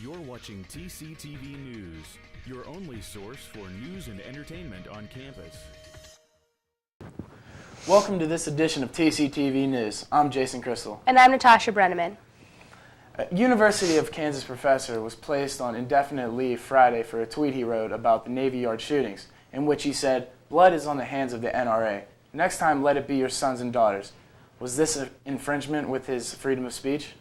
You're watching TCTV News, your only source for news and entertainment on campus. Welcome to this edition of TCTV News. I'm Jason Crystal. And I'm Natasha Brenneman. A University of Kansas professor was placed on indefinite leave Friday for a tweet he wrote about the Navy Yard shootings, in which he said, "Blood is on the hands of the NRA. Next time, let it be your sons and daughters." Was this an infringement with his freedom of speech?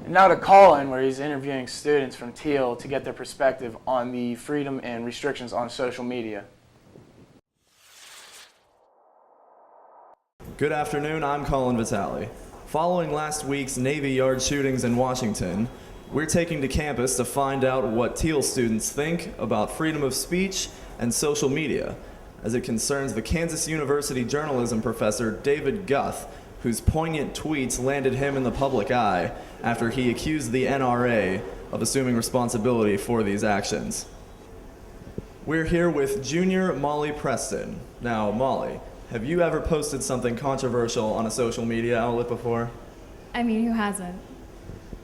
And now to Call-In, where he's interviewing students from Teal to get their perspective on the freedom and restrictions on social media. Good afternoon, I'm Colin Vitale. Following last week's Navy Yard shootings in Washington, we're taking to campus to find out what Teal students think about freedom of speech and social media, as it concerns the Kansas University journalism professor David Guth, whose poignant tweets landed him in the public eye after he accused the NRA of assuming responsibility for these actions. We're here with junior Molly Preston. Now, Molly, have you ever posted something controversial on a social media outlet before? I mean, who hasn't?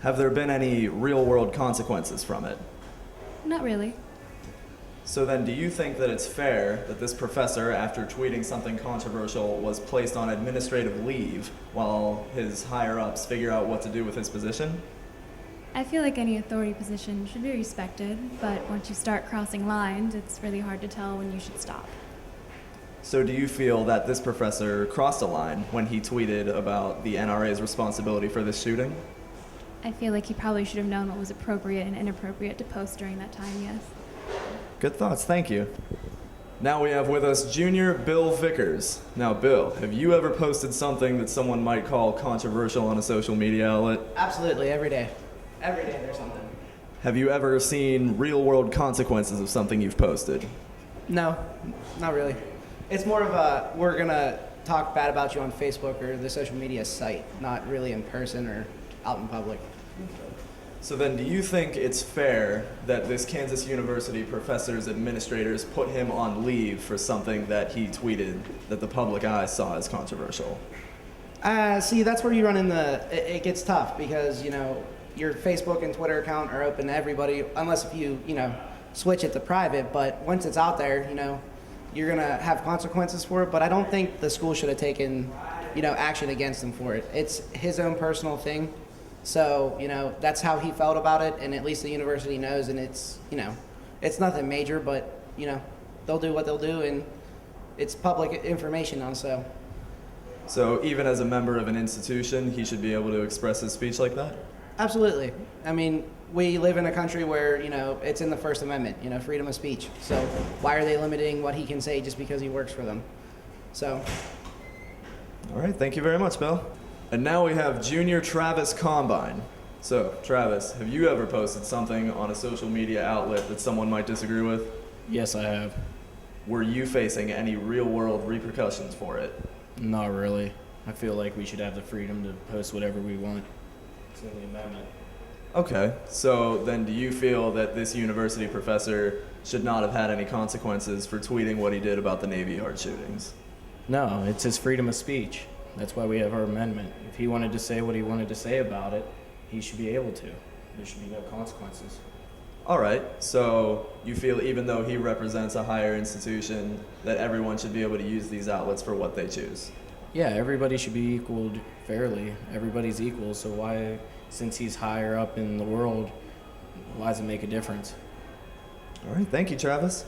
Have there been any real-world consequences from it? Not really. So then, do you think that it's fair that this professor, after tweeting something controversial, was placed on administrative leave while his higher-ups figure out what to do with his position? I feel like any authority position should be respected, but once you start crossing lines, it's really hard to tell when you should stop. So do you feel that this professor crossed a line when he tweeted about the NRA's responsibility for this shooting? I feel like he probably should have known what was appropriate and inappropriate to post during that time, yes. Good thoughts, thank you. Now we have with us junior Bill Vickers. Now, Bill, have you ever posted something that someone might call controversial on a social media outlet? Absolutely, every day. Every day there's something. Have you ever seen real-world consequences of something you've posted? No, not really. It's more of a, we're going to talk bad about you on Facebook or the social media site, not really in person or out in public. So then, do you think it's fair that this Kansas University professor's administrators put him on leave for something that he tweeted that the public eye saw as controversial? See, that's where you run in it gets tough because, your Facebook and Twitter account are open to everybody, unless if you, switch it to private. But once it's out there, you're going to have consequences for it. But I don't think the school should have taken, action against him for it. It's his own personal thing. So, that's how he felt about it, and at least the university knows, and it's, it's nothing major, but, they'll do what they'll do, and it's public information also. So even as a member of an institution, he should be able to express his speech like that? Absolutely. I mean, we live in a country where, it's in the First Amendment, freedom of speech. So why are they limiting what he can say just because he works for them? So. All right, thank you very much, Bill. And now we have junior Travis Combine. So, Travis, have you ever posted something on a social media outlet that someone might disagree with? Yes, I have. Were you facing any real-world repercussions for it? Not really. I feel like we should have the freedom to post whatever we want. It's in the amendment. Okay, so then do you feel that this university professor should not have had any consequences for tweeting what he did about the Navy Yard shootings? No, it's his freedom of speech. That's why we have our amendment. If he wanted to say what he wanted to say about it, he should be able to. There should be no consequences. All right, so you feel even though he represents a higher institution, that everyone should be able to use these outlets for what they choose? Yeah, everybody should be equaled fairly. Everybody's equal, so why, since he's higher up in the world, why does it make a difference? All right, thank you, Travis.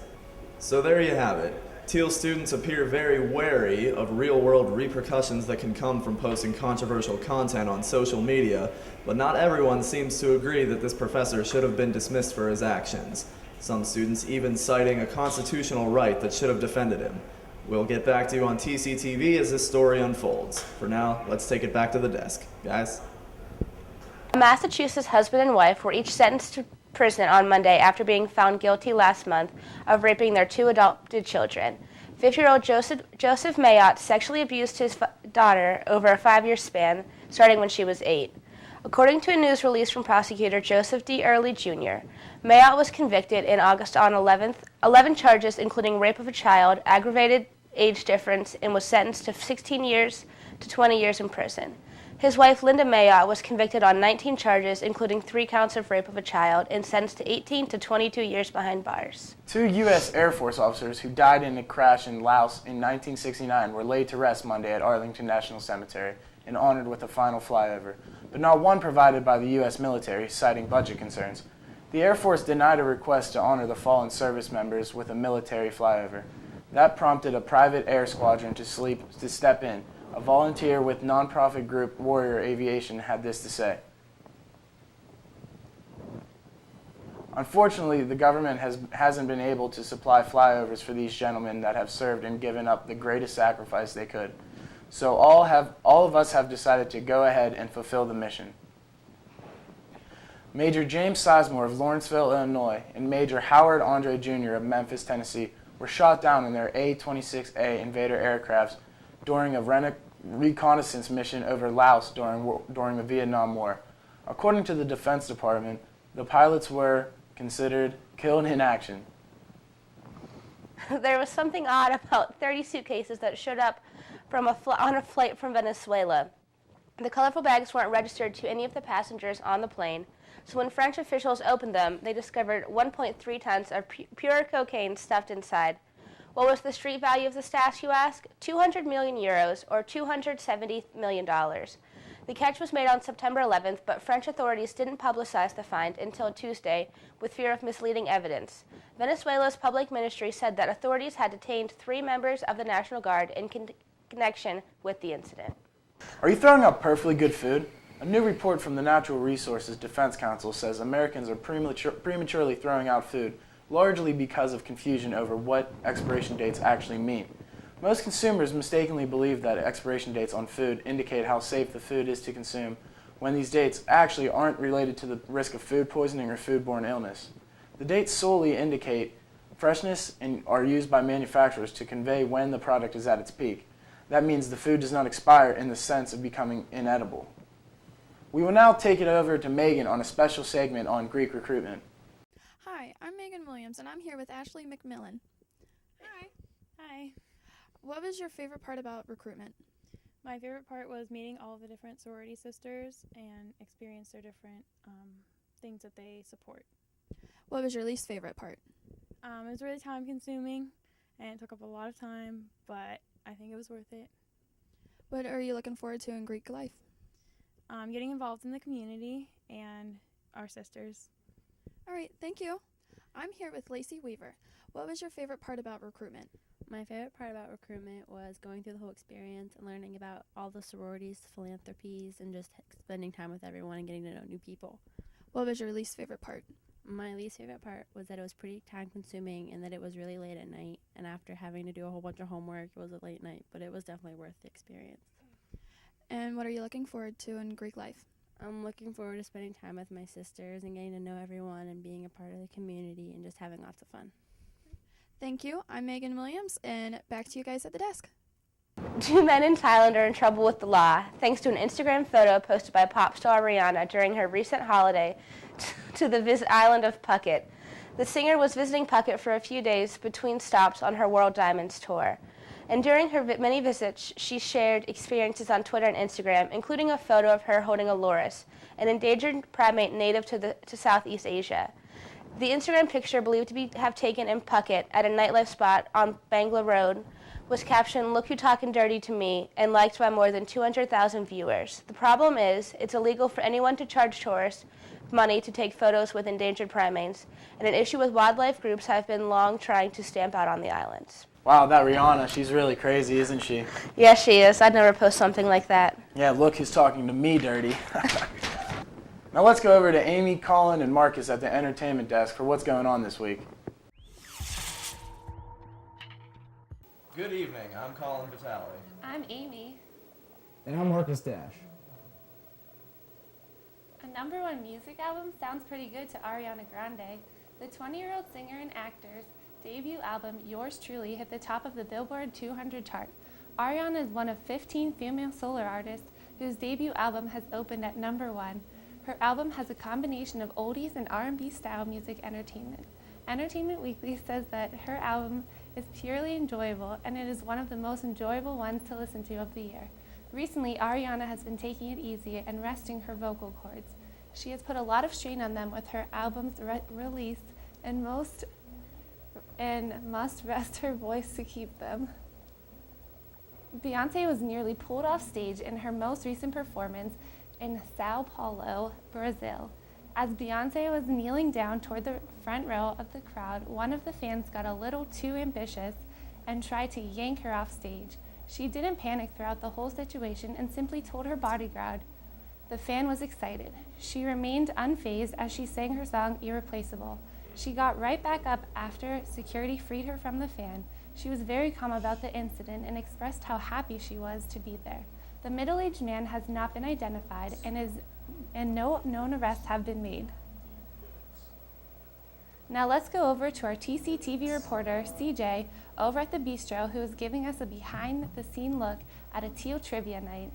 So there you have it. Teal students appear very wary of real-world repercussions that can come from posting controversial content on social media, but not everyone seems to agree that this professor should have been dismissed for his actions. Some students even citing a constitutional right that should have defended him. We'll get back to you on TCTV as this story unfolds. For now, let's take it back to the desk. Guys? A Massachusetts husband and wife were each sentenced to prison on Monday after being found guilty last month of raping their two adopted children. 50-year-old Joseph Mayotte sexually abused his daughter over a 5-year span, starting when she was 8. According to a news release from prosecutor Joseph D. Early Jr., Mayotte was convicted in August on 11 charges, including rape of a child, aggravated age difference, and was sentenced to 16 years to 20 years in prison. His wife, Linda Mayotte, was convicted on 19 charges, including 3 counts of rape of a child, and sentenced to 18 to 22 years behind bars. 2 U.S. Air Force officers who died in a crash in Laos in 1969 were laid to rest Monday at Arlington National Cemetery and honored with a final flyover, but not one provided by the U.S. military, citing budget concerns. The Air Force denied a request to honor the fallen service members with a military flyover. That prompted a private air squadron to step in. A volunteer with nonprofit group Warrior Aviation had this to say. Unfortunately, the government hasn't been able to supply flyovers for these gentlemen that have served and given up the greatest sacrifice they could. So all of us have decided to go ahead and fulfill the mission. Major James Sizemore of Lawrenceville, Illinois, and Major Howard Andre Jr. of Memphis, Tennessee, were shot down in their A-26A Invader aircrafts during a reconnaissance mission over Laos during the Vietnam War. According to the Defense Department, the pilots were considered killed in action. There was something odd about 30 suitcases that showed up on a flight from Venezuela. The colorful bags weren't registered to any of the passengers on the plane, so when French officials opened them, they discovered 1.3 tons of pure cocaine stuffed inside. What was the street value of the stash, you ask? 200 million euros, or $270 million. The catch was made on September 11th, but French authorities didn't publicize the find until Tuesday with fear of misleading evidence. Venezuela's public ministry said that authorities had detained 3 members of the National Guard in connection with the incident. Are you throwing out perfectly good food? A new report from the Natural Resources Defense Council says Americans are prematurely throwing out food, largely because of confusion over what expiration dates actually mean. Most consumers mistakenly believe that expiration dates on food indicate how safe the food is to consume, when these dates actually aren't related to the risk of food poisoning or foodborne illness. The dates solely indicate freshness and are used by manufacturers to convey when the product is at its peak. That means the food does not expire in the sense of becoming inedible. We will now take it over to Megan on a special segment on Greek recruitment. Hi, I'm Megan Williams, and I'm here with Ashley McMillan. Hi. Hi. What was your favorite part about recruitment? My favorite part was meeting all of the different sorority sisters and experience their different things that they support. What was your least favorite part? It was really time consuming and it took up a lot of time, but I think it was worth it. What are you looking forward to in Greek life? Getting involved in the community and our sisters. All right, thank you. I'm here with Lacey Weaver. What was your favorite part about recruitment? My favorite part about recruitment was going through the whole experience and learning about all the sororities, philanthropies, and just spending time with everyone and getting to know new people. What was your least favorite part? My least favorite part was that it was pretty time consuming and that it was really late at night, and after having to do a whole bunch of homework, it was a late night, but it was definitely worth the experience. And what are you looking forward to in Greek life? I'm looking forward to spending time with my sisters and getting to know everyone and being a part of the community and just having lots of fun. Thank you. I'm Megan Williams, and back to you guys at the desk. 2 men in Thailand are in trouble with the law, thanks to an Instagram photo posted by pop star Rihanna during her recent holiday to the island of Phuket. The singer was visiting Phuket for a few days between stops on her World Diamonds tour. And during her many visits, she shared experiences on Twitter and Instagram, including a photo of her holding a loris, an endangered primate native to Southeast Asia. The Instagram picture, believed to have taken in Phuket at a nightlife spot on Bangla Road, was captioned, "Look who talking dirty to me," and liked by more than 200,000 viewers. The problem is, it's illegal for anyone to charge tourists money to take photos with endangered primates, and an issue with wildlife groups have been long trying to stamp out on the islands. Wow, that Rihanna, she's really crazy, isn't she? Yeah, she is. I'd never post something like that. Yeah, look who's talking to me dirty. Now let's go over to Amy, Colin, and Marcus at the entertainment desk for what's going on this week. Good evening, I'm Colin Vitale. I'm Amy. And I'm Marcus Dash. A #1 music album sounds pretty good to Ariana Grande. The 20-year-old singer and actor's debut album, Yours Truly, hit the top of the Billboard 200 chart. Ariana is one of 15 female solo artists whose debut album has opened at #1. Her album has a combination of oldies and R&B style music entertainment. Entertainment Weekly says that her album is purely enjoyable and it is one of the most enjoyable ones to listen to of the year. Recently, Ariana has been taking it easy and resting her vocal cords. She has put a lot of strain on them with her album's release and must rest her voice to keep them. Beyoncé was nearly pulled off stage in her most recent performance in Sao Paulo, Brazil. As Beyoncé was kneeling down toward the front row of the crowd, one of the fans got a little too ambitious and tried to yank her off stage. She didn't panic throughout the whole situation and simply told her bodyguard the fan was excited. She remained unfazed as she sang her song Irreplaceable. She got right back up after security freed her from the fan. She was very calm about the incident and expressed how happy she was to be there. The middle-aged man has not been identified and no known arrests have been made. Now let's go over to our TCTV reporter, CJ, over at the Bistro, who is giving us a behind-the-scene look at a Teal Trivia Night.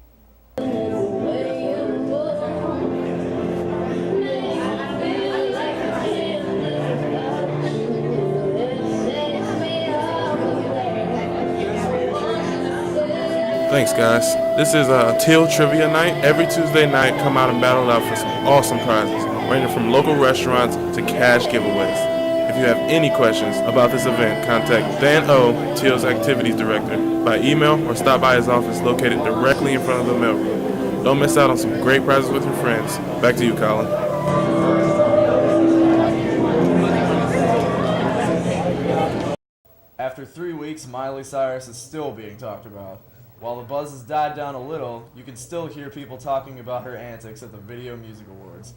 Thanks, guys. This is Teal Trivia Night. Every Tuesday night, come out and battle out for some awesome prizes, ranging from local restaurants to cash giveaways. If you have any questions about this event, contact Dan O, Teal's Activities Director, by email or stop by his office located directly in front of the mailroom. Don't miss out on some great prizes with your friends. Back to you, Colin. After 3 weeks, Miley Cyrus is still being talked about. While the buzz has died down a little, you can still hear people talking about her antics at the Video Music Awards.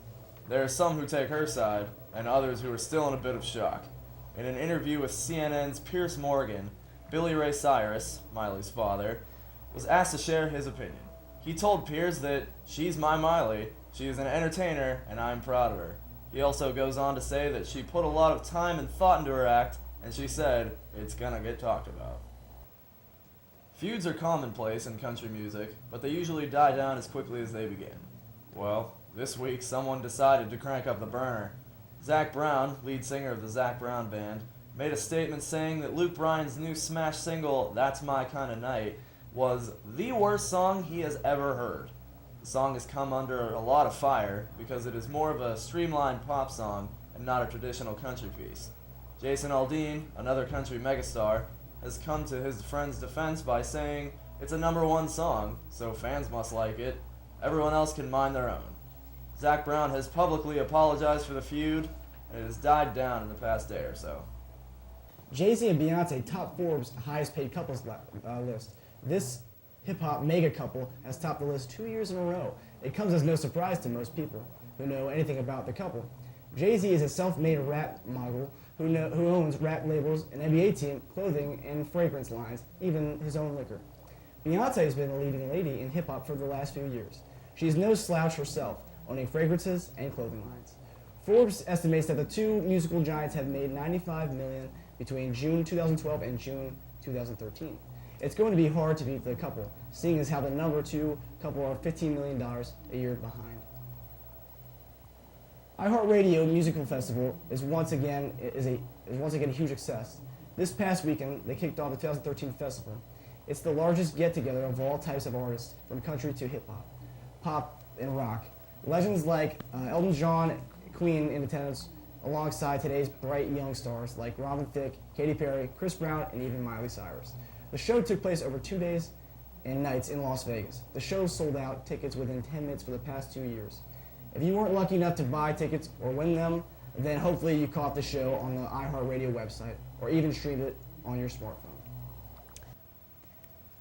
There are some who take her side, and others who are still in a bit of shock. In an interview with CNN's Piers Morgan, Billy Ray Cyrus, Miley's father, was asked to share his opinion. He told Piers that, "She's my Miley, she is an entertainer, and I'm proud of her." He also goes on to say that she put a lot of time and thought into her act, and she said, "It's gonna get talked about." Feuds are commonplace in country music, but they usually die down as quickly as they begin. Well, this week someone decided to crank up the burner. Zac Brown, lead singer of the Zac Brown Band, made a statement saying that Luke Bryan's new smash single, "That's My Kinda Night," was the worst song he has ever heard. The song has come under a lot of fire because it is more of a streamlined pop song and not a traditional country piece. Jason Aldean, another country megastar, has come to his friend's defense by saying, "It's a #1 song, so fans must like it. Everyone else can mind their own." Zac Brown has publicly apologized for the feud, and it has died down in the past day or so. Jay-Z and Beyonce top Forbes' highest paid couples list. This hip-hop mega couple has topped the list 2 years in a row. It comes as no surprise to most people who know anything about the couple. Jay-Z is a self-made rap mogul who owns rap labels, an NBA team, clothing, and fragrance lines, even his own liquor. Beyonce has been a leading lady in hip-hop for the last few years. She is no slouch herself, owning fragrances and clothing lines. Forbes estimates that the two musical giants have made $95 million between June 2012 and June 2013. It's going to be hard to beat the couple, seeing as how the #2 couple are $15 million a year behind. iHeartRadio Musical Festival is once again a huge success. This past weekend, they kicked off the 2013 festival. It's the largest get-together of all types of artists, from country to hip-hop, pop, and rock. Legends like Elton John, Queen in attendance, alongside today's bright young stars like Robin Thicke, Katy Perry, Chris Brown, and even Miley Cyrus. The show took place over 2 days and nights in Las Vegas. The show sold out tickets within 10 minutes for the past 2 years. If you weren't lucky enough to buy tickets or win them, then hopefully you caught the show on the iHeartRadio website or even streamed it on your smartphone.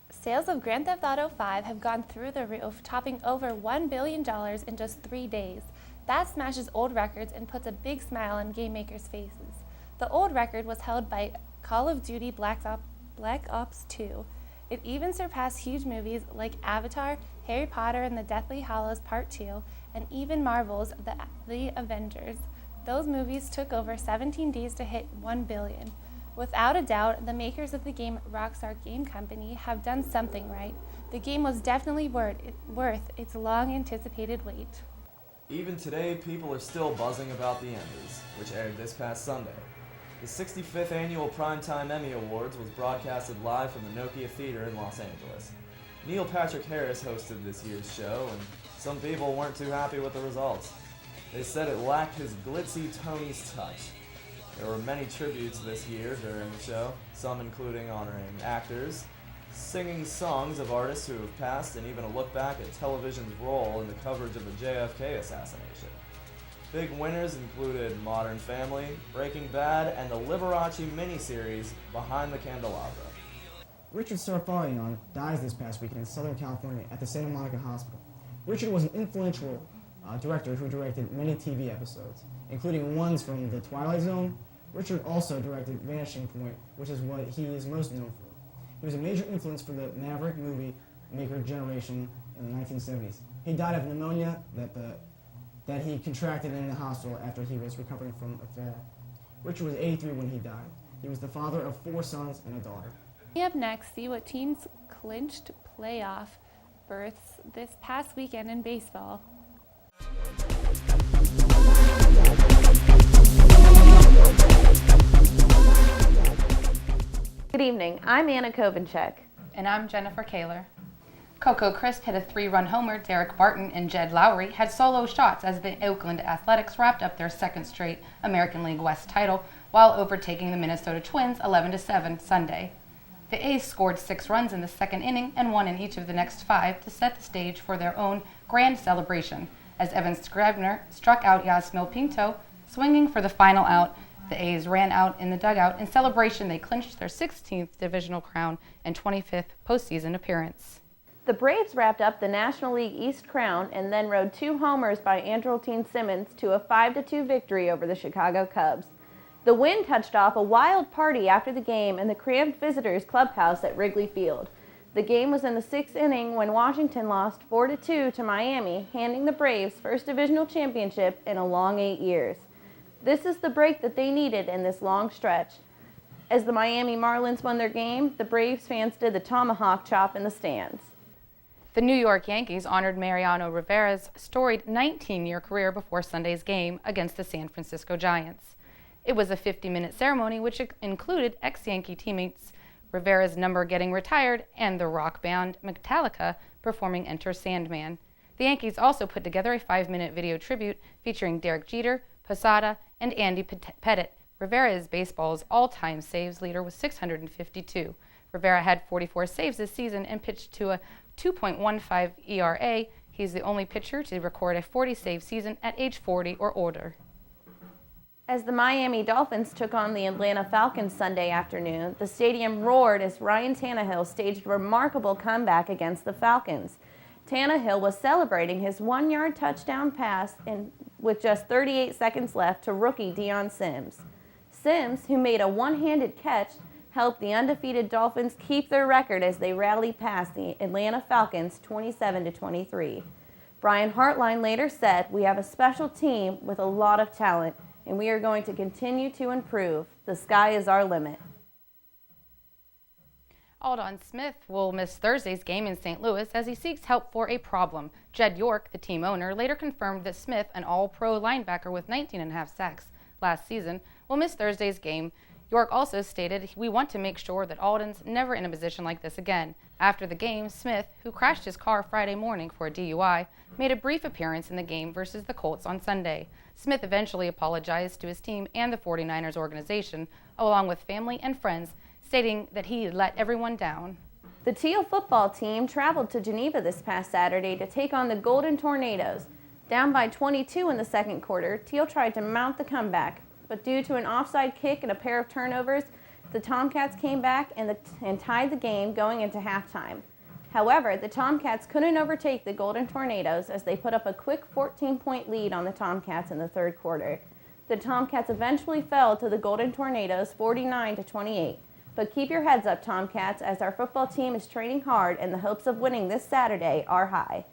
Sales of Grand Theft Auto 5 have gone through the roof, topping over $1 billion in just 3 days. That smashes old records and puts a big smile on game makers' faces. The old record was held by Call of Duty Black Ops 2. It even surpassed huge movies like Avatar, Harry Potter and the Deathly Hallows Part 2, and even Marvel's The Avengers. Those movies took over 17 days to hit 1 billion. Without a doubt, the makers of the game Rockstar Game Company have done something right. The game was definitely worth its long-anticipated wait. Even today, people are still buzzing about The Emmys, which aired this past Sunday. The 65th Annual Primetime Emmy Awards was broadcasted live from the Nokia Theater in Los Angeles. Neil Patrick Harris hosted this year's show, and some people weren't too happy with the results. They said it lacked his glitzy Tony's touch. There were many tributes this year during the show, some including honoring actors, singing songs of artists who have passed, and even a look back at television's role in the coverage of the JFK assassination. Big winners included Modern Family, Breaking Bad, and the Liberace miniseries Behind the Candelabra. Richard Sarfarian dies this past weekend in Southern California at the Santa Monica Hospital. Richard was an influential director who directed many TV episodes, including ones from The Twilight Zone. Richard also directed Vanishing Point, which is what he is most known for. He was a major influence for the Maverick movie maker generation in the 1970s. He died of pneumonia that he contracted in the hospital after he was recovering from a fall. Richard was 83 when he died. He was the father of 4 sons and a daughter. Up next, see what teams clinched playoff berths this past weekend in baseball. Good evening, I'm Anna Kovenchek. And I'm Jennifer Kaler. Coco Crisp hit a 3-run homer. Derek Barton and Jed Lowry had solo shots as the Oakland Athletics wrapped up their second straight American League West title while overtaking the Minnesota Twins 11-7 Sunday. The A's scored 6 runs in the second inning and 1 in each of the next 5 to set the stage for their own grand celebration as Evan Scribner struck out Yasmil Pinto, swinging for the final out. The A's ran out in the dugout. In celebration, they clinched their 16th divisional crown and 25th postseason appearance. The Braves wrapped up the National League East crown and then rode 2 homers by Andrelton Simmons to a 5-2 victory over the Chicago Cubs. The win touched off a wild party after the game in the cramped visitors' clubhouse at Wrigley Field. The game was in the 6th inning when Washington lost 4-2 to Miami, handing the Braves first divisional championship in a long 8 years. This is the break that they needed in this long stretch. As the Miami Marlins won their game, the Braves fans did the tomahawk chop in the stands. The New York Yankees honored Mariano Rivera's storied 19-year career before Sunday's game against the San Francisco Giants. It was a 50-minute ceremony which included ex-Yankee teammates Rivera's number getting retired and the rock band Metallica performing Enter Sandman. The Yankees also put together a 5-minute video tribute featuring Derek Jeter, Posada, and Andy Pettitte. Rivera is baseball's all-time saves leader with 652. Rivera had 44 saves this season and pitched to a 2.15 ERA. He's the only pitcher to record a 40-save season at age 40 or older. As the Miami Dolphins took on the Atlanta Falcons Sunday afternoon, the stadium roared as Ryan Tannehill staged a remarkable comeback against the Falcons. Tannehill was celebrating his 1-yard touchdown pass with just 38 seconds left to rookie Deion Sims. Sims, who made a one-handed catch, helped the undefeated Dolphins keep their record as they rallied past the Atlanta Falcons 27-23. Brian Hartline later said, "We have a special team with a lot of talent, and we are going to continue to improve. The sky is our limit." Aldon Smith will miss Thursday's game in St. Louis as he seeks help for a problem. Jed York, the team owner, later confirmed that Smith, an all-pro linebacker with 19.5 sacks last season, will miss Thursday's game. York also stated, "We want to make sure that Alden's never in a position like this again." After the game, Smith, who crashed his car Friday morning for a DUI, made a brief appearance in the game versus the Colts on Sunday. Smith eventually apologized to his team and the 49ers organization, along with family and friends, stating that he had let everyone down. The Teal football team traveled to Geneva this past Saturday to take on the Golden Tornadoes. Down by 22 in the second quarter, Teal tried to mount the comeback, but due to an offside kick and a pair of turnovers, the Tomcats came back and tied the game going into halftime. However, the Tomcats couldn't overtake the Golden Tornadoes as they put up a quick 14-point lead on the Tomcats in the third quarter. The Tomcats eventually fell to the Golden Tornadoes 49-28. But keep your heads up, Tomcats, as our football team is training hard and the hopes of winning this Saturday are high.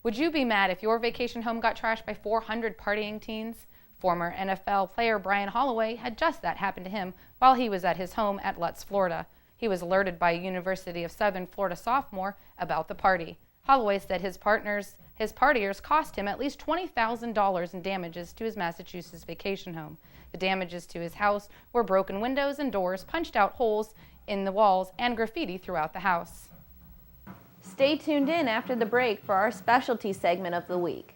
Would you be mad if your vacation home got trashed by 400 partying teens? Former NFL player Brian Holloway had just that happen to him while he was at his home at Lutz, Florida. He was alerted by a University of Southern Florida sophomore about the party. Holloway said his partiers cost him at least $20,000 in damages to his Massachusetts vacation home. The damages to his house were broken windows and doors, punched out holes in the walls, and graffiti throughout the house. Stay tuned in after the break for our specialty segment of the week.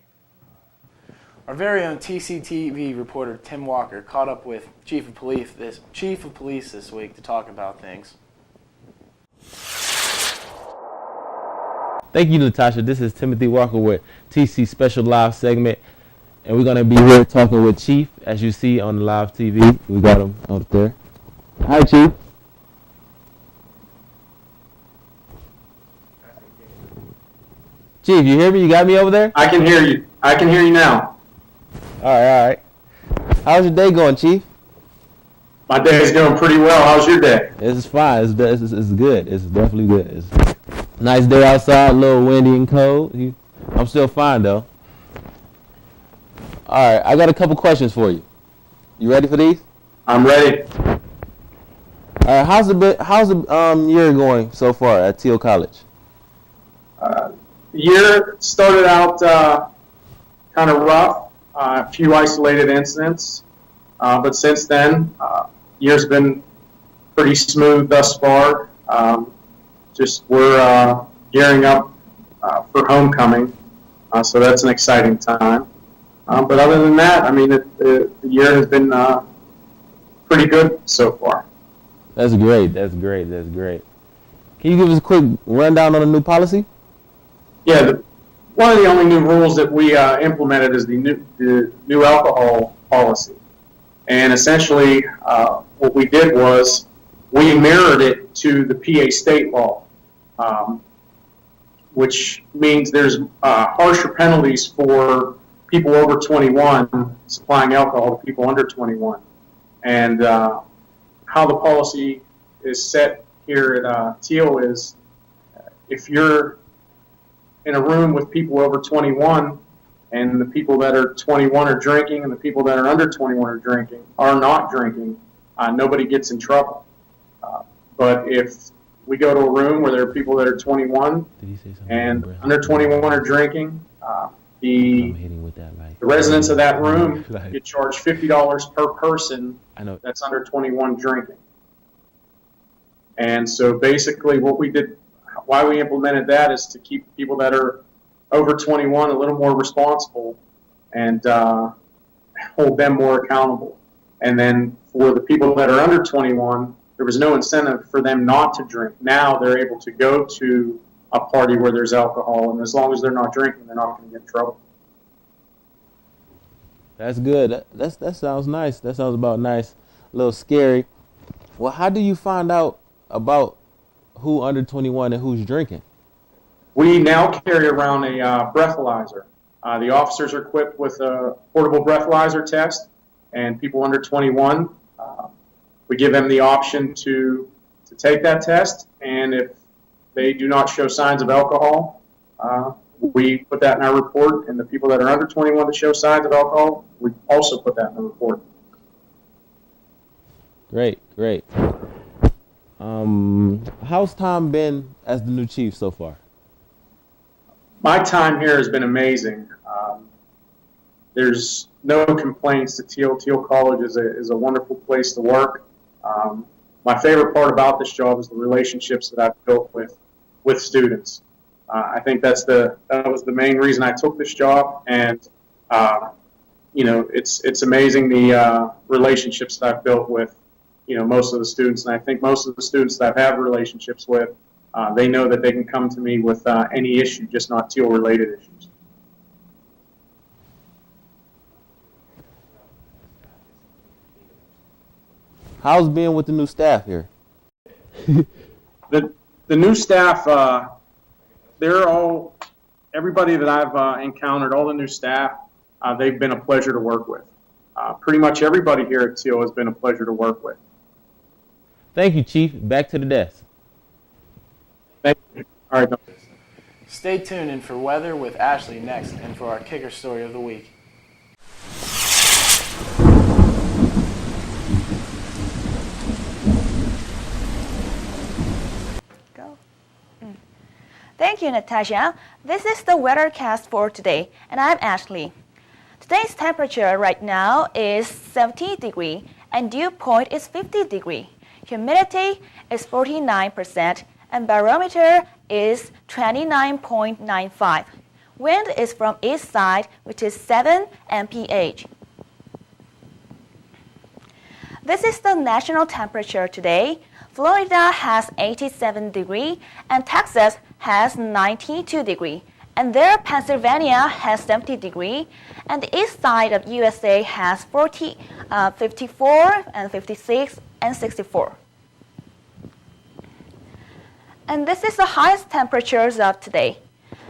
Our very own TCTV reporter Tim Walker caught up with Chief of Police this week to talk about things. Thank you, Natasha. This is Timothy Walker with TC Special Live segment, and we're going to be here talking with Chief, as you see on the live TV. We got him up there. Hi, Chief. Chief, you hear me? You got me over there? I can hear you. I can hear you now. All right. How's your day going, Chief? My day is going pretty well. How's your day? It's fine. It's good. It's definitely good. It's a nice day outside, a little windy and cold. I'm still fine, though. All right, I got a couple questions for you. You ready for these? I'm ready. All right, how's the year going so far at Teal College? The year started out kind of rough, a few isolated incidents, but since then, year's been pretty smooth thus far. Just we're gearing up for homecoming, so that's an exciting time. But other than that, I mean, the year has been pretty good so far. That's great. That's great. Can you give us a quick rundown on the new policy? Yeah, one of the only new rules that we implemented is the new alcohol policy. And essentially, what we did was we mirrored it to the PA state law, which means there's harsher penalties for people over 21 supplying alcohol to people under 21. And how the policy is set here at Teal is if you're in a room with people over 21 and the people that are 21 are drinking and the people that are under 21 are not drinking, nobody gets in trouble. But if we go to a room where there are people that are 21 and under 21 are drinking, the residents of that room get charged $50 per person that's under 21 drinking. And so basically what we did, why we implemented that is to keep people that are over 21 a little more responsible and hold them more accountable. And then for the people that are under 21, there was no incentive for them not to drink. Now they're able to go to a party where there's alcohol, and as long as they're not drinking, they're not going to get in trouble. That's good. That sounds nice. That sounds about nice. A little scary. Well, how do you find out about who under 21 and who's drinking? We now carry around a breathalyzer. The officers are equipped with a portable breathalyzer test, and people under 21, we give them the option to take that test, and if they do not show signs of alcohol, we put that in our report, and the people that are under 21 that show signs of alcohol, we also put that in the report. Great. How's Tom been as the new chief so far? My time here has been amazing. There's no complaints to Teal. Teal College is a wonderful place to work. My favorite part about this job is the relationships that I've built with students. I think that was the main reason I took this job, and it's amazing the relationships that I've built with most of the students, and I think most of the students that I have relationships with, they know that they can come to me with any issue, just not Teal related issues. How's being with the new staff here? The new staff, everybody that I've encountered, all the new staff, they've been a pleasure to work with. Pretty much everybody here at Teal has been a pleasure to work with. Thank you, Chief. Back to the desk. Thank you. All right. Stay tuned in for weather with Ashley next and for our kicker story of the week. Thank you, Natasha. This is the weathercast for today, and I'm Ashley. Today's temperature right now is 70 degrees, and dew point is 50 degrees. Humidity is 49%, and barometer is 29.95. Wind is from east side, which is 7 mph. This is the national temperature today. Florida has 87 degrees and Texas has 92 degrees. And there Pennsylvania has 70 degrees and the east side of USA has 54 and 56 and 64. And this is the highest temperatures of today.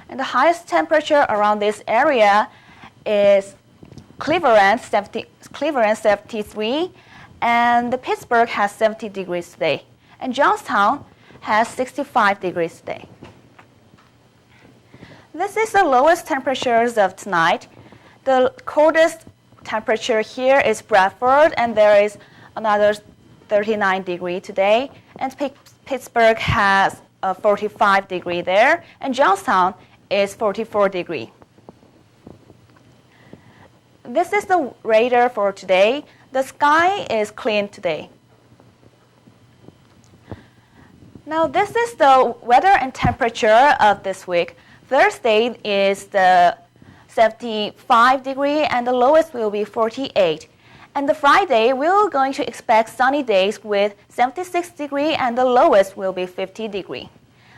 And the highest temperature around this area is Cleveland 73, and the Pittsburgh has 70 degrees today. And Johnstown has 65 degrees today. This is the lowest temperatures of tonight. The coldest temperature here is Bradford, and there is another 39 degrees today. And Pittsburgh has 45 degrees there, and Johnstown is 44 degrees. This is the radar for today. The sky is clean today. Now this is the weather and temperature of this week. Thursday is the 75 degrees and the lowest will be 48. And the Friday we're going to expect sunny days with 76 degrees and the lowest will be 50 degrees.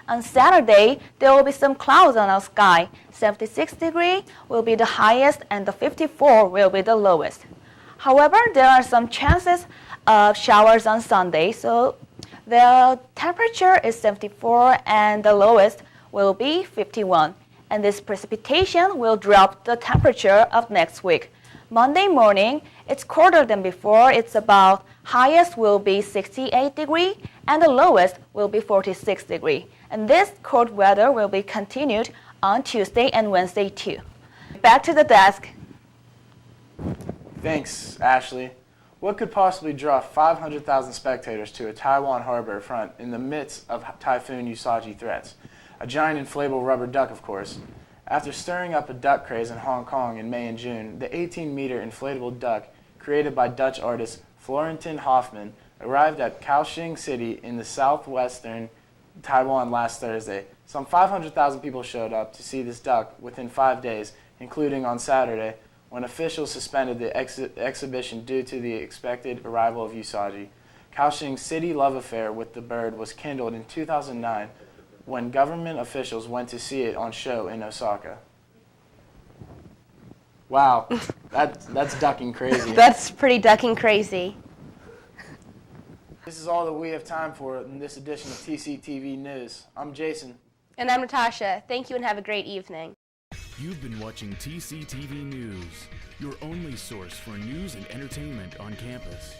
On Saturday there will be some clouds on our sky. 76 degrees will be the highest and the 54 will be the lowest. However, there are some chances of showers on Sunday, so the temperature is 74 and the lowest will be 51. And this precipitation will drop the temperature of next week. Monday morning, it's colder than before. It's about highest will be 68 degrees and the lowest will be 46 degrees. And this cold weather will be continued on Tuesday and Wednesday too. Back to the desk. Thanks, Ashley. What could possibly draw 500,000 spectators to a Taiwan harbor front in the midst of Typhoon Usagi threats? A giant inflatable rubber duck, of course. After stirring up a duck craze in Hong Kong in May and June, the 18-meter inflatable duck, created by Dutch artist Florentin Hoffman, arrived at Kaohsiung City in the southwestern Taiwan last Thursday. Some 500,000 people showed up to see this duck within 5 days, including on Saturday, when officials suspended the exhibition due to the expected arrival of Usagi. Kaohsiung's city love affair with the bird was kindled in 2009 when government officials went to see it on show in Osaka. Wow, that's ducking crazy. That's pretty ducking crazy. This is all that we have time for in this edition of TCTV News. I'm Jason. And I'm Natasha. Thank you and have a great evening. You've been watching TCTV News, your only source for news and entertainment on campus.